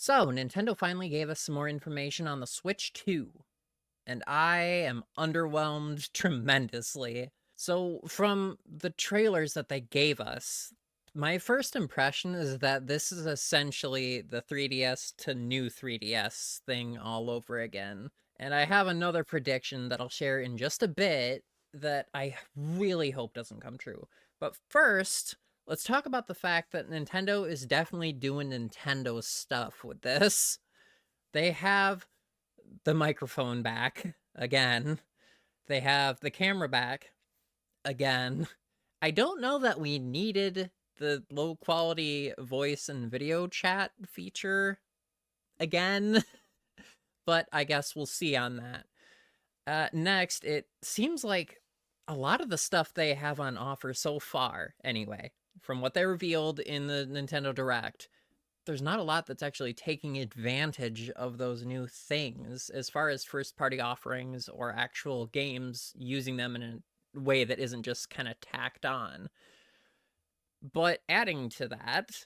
So, Nintendo finally gave us some more information on the Switch 2, and I am underwhelmed tremendously. So, from the trailers that they gave us, my first impression is that this is essentially the 3DS to new 3DS thing all over again. And I have another prediction that I'll share in just a bit that I really hope doesn't come true. But first, let's talk about the fact that Nintendo is definitely doing Nintendo stuff with this. They have the microphone back again. They have the camera back again. I don't know that we needed the low quality voice and video chat feature again, but I guess we'll see on that. Next, it seems like a lot of the stuff they have on offer so far, anyway, from what they revealed in the Nintendo Direct, there's not a lot that's actually taking advantage of those new things as far as first party offerings or actual games using them in a way that isn't just kind of tacked on. But adding to that,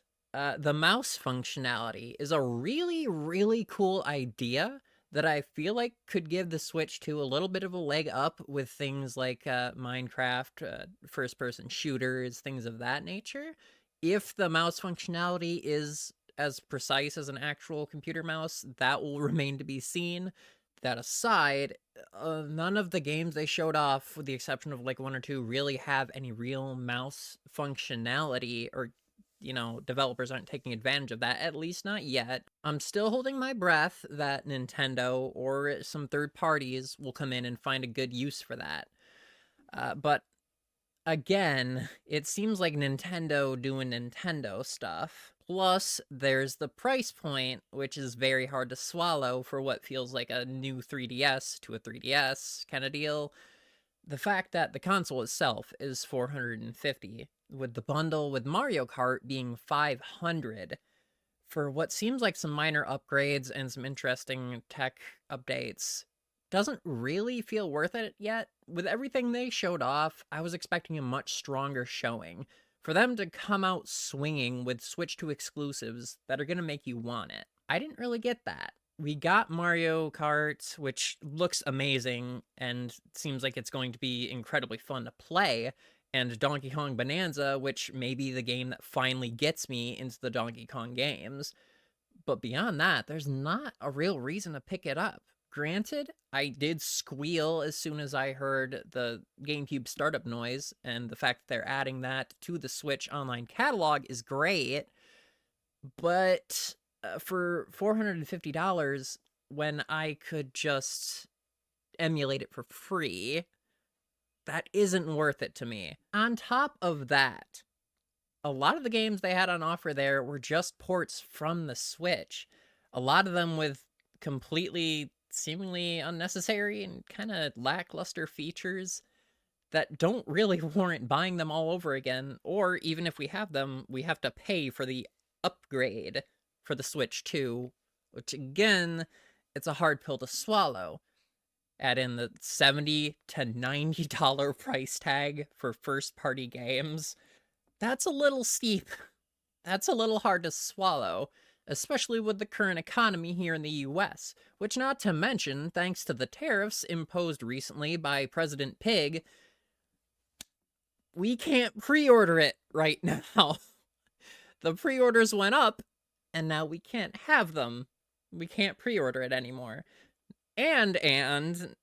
the mouse functionality is a really, really cool idea that I feel like could give the Switch 2 a little bit of a leg up with things like Minecraft, first person shooters, things of that nature. If the mouse functionality is as precise as an actual computer mouse, that will remain to be seen. That aside, none of the games they showed off, with the exception of like one or two, really have any real mouse functionality, or developers aren't taking advantage of that, at least not yet. I'm still holding my breath that Nintendo or some third parties will come in and find a good use for that. But again, it seems like Nintendo doing Nintendo stuff. Plus, there's the price point, which is very hard to swallow for what feels like a new 3DS to a 3DS kind of deal. The fact that the console itself is $450, with the bundle with Mario Kart being $500 for what seems like some minor upgrades and some interesting tech updates, doesn't really feel worth it yet. With everything they showed off, I was expecting a much stronger showing. For them to come out swinging with Switch 2 exclusives that are going to make you want it, I didn't really get that. We got Mario Kart, which looks amazing and seems like it's going to be incredibly fun to play, and Donkey Kong Bonanza, which may be the game that finally gets me into the Donkey Kong games. But beyond that, there's not a real reason to pick it up. Granted, I did squeal as soon as I heard the GameCube startup noise, and the fact that they're adding that to the Switch online catalog is great. But for $450, when I could just emulate it for free, that isn't worth it to me. On top of that, a lot of the games they had on offer there were just ports from the Switch. A lot of them with completely seemingly unnecessary and kind of lackluster features that don't really warrant buying them all over again, or even if we have them, we have to pay for the upgrade for the Switch 2, which again, it's a hard pill to swallow. Add in the $70 to $90 price tag for first party games. That's a little steep. That's a little hard to swallow, especially with the current economy here in the US, which, not to mention, thanks to the tariffs imposed recently by President Pig, we can't pre-order it right now. The pre-orders went up, and now we can't have them. We can't pre-order it anymore. And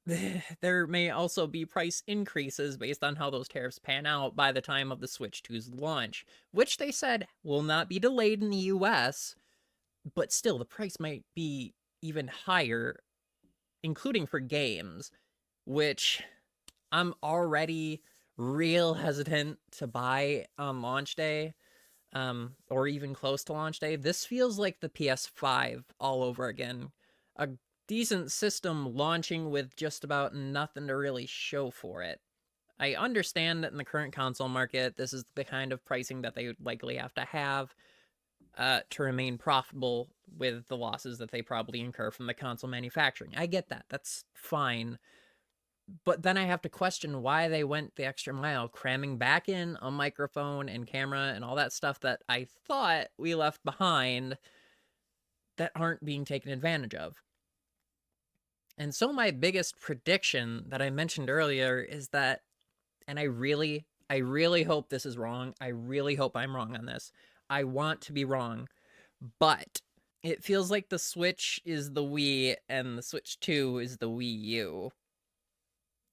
there may also be price increases based on how those tariffs pan out by the time of the Switch 2's launch, which they said will not be delayed in the US, but still the price might be even higher, including for games, which I'm already real hesitant to buy on launch day, or even close to launch day. This feels like the PS5 all over again. A decent system launching with just about nothing to really show for it. I understand that in the current console market, this is the kind of pricing that they would likely have to to remain profitable with the losses that they probably incur from the console manufacturing. I get that. That's fine. But then I have to question why they went the extra mile, cramming back in a microphone and camera and all that stuff that I thought we left behind that aren't being taken advantage of. And so my biggest prediction that I mentioned earlier is that, and I really hope this is wrong. I really hope I'm wrong on this. I want to be wrong, but it feels like the Switch is the Wii and the Switch 2 is the Wii U.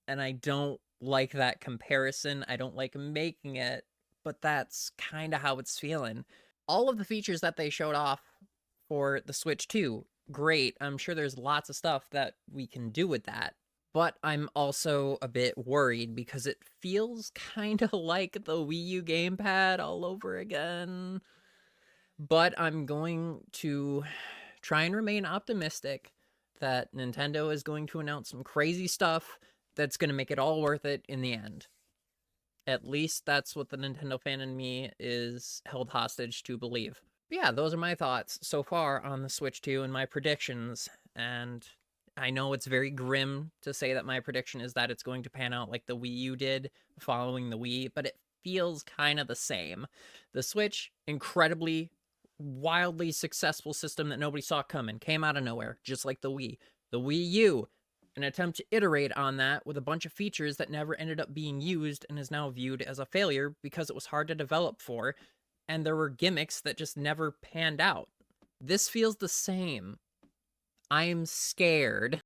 And I don't like that comparison. I don't like making it, but that's kind of how it's feeling. All of the features that they showed off for the Switch 2, great. I'm sure there's lots of stuff that we can do with that. But I'm also a bit worried because it feels kind of like the Wii U gamepad all over again. But I'm going to try and remain optimistic that Nintendo is going to announce some crazy stuff that's going to make it all worth it in the end. At least that's what the Nintendo fan in me is held hostage to believe. But yeah, those are my thoughts so far on the Switch 2 and my predictions. And I know it's very grim to say that my prediction is that it's going to pan out like the Wii U did following the Wii, but it feels kind of the same. The Switch, incredibly, wildly successful system that nobody saw coming, came out of nowhere, just like the Wii. The Wii U, an attempt to iterate on that with a bunch of features that never ended up being used and is now viewed as a failure because it was hard to develop for, and there were gimmicks that just never panned out. This feels the same. I'm scared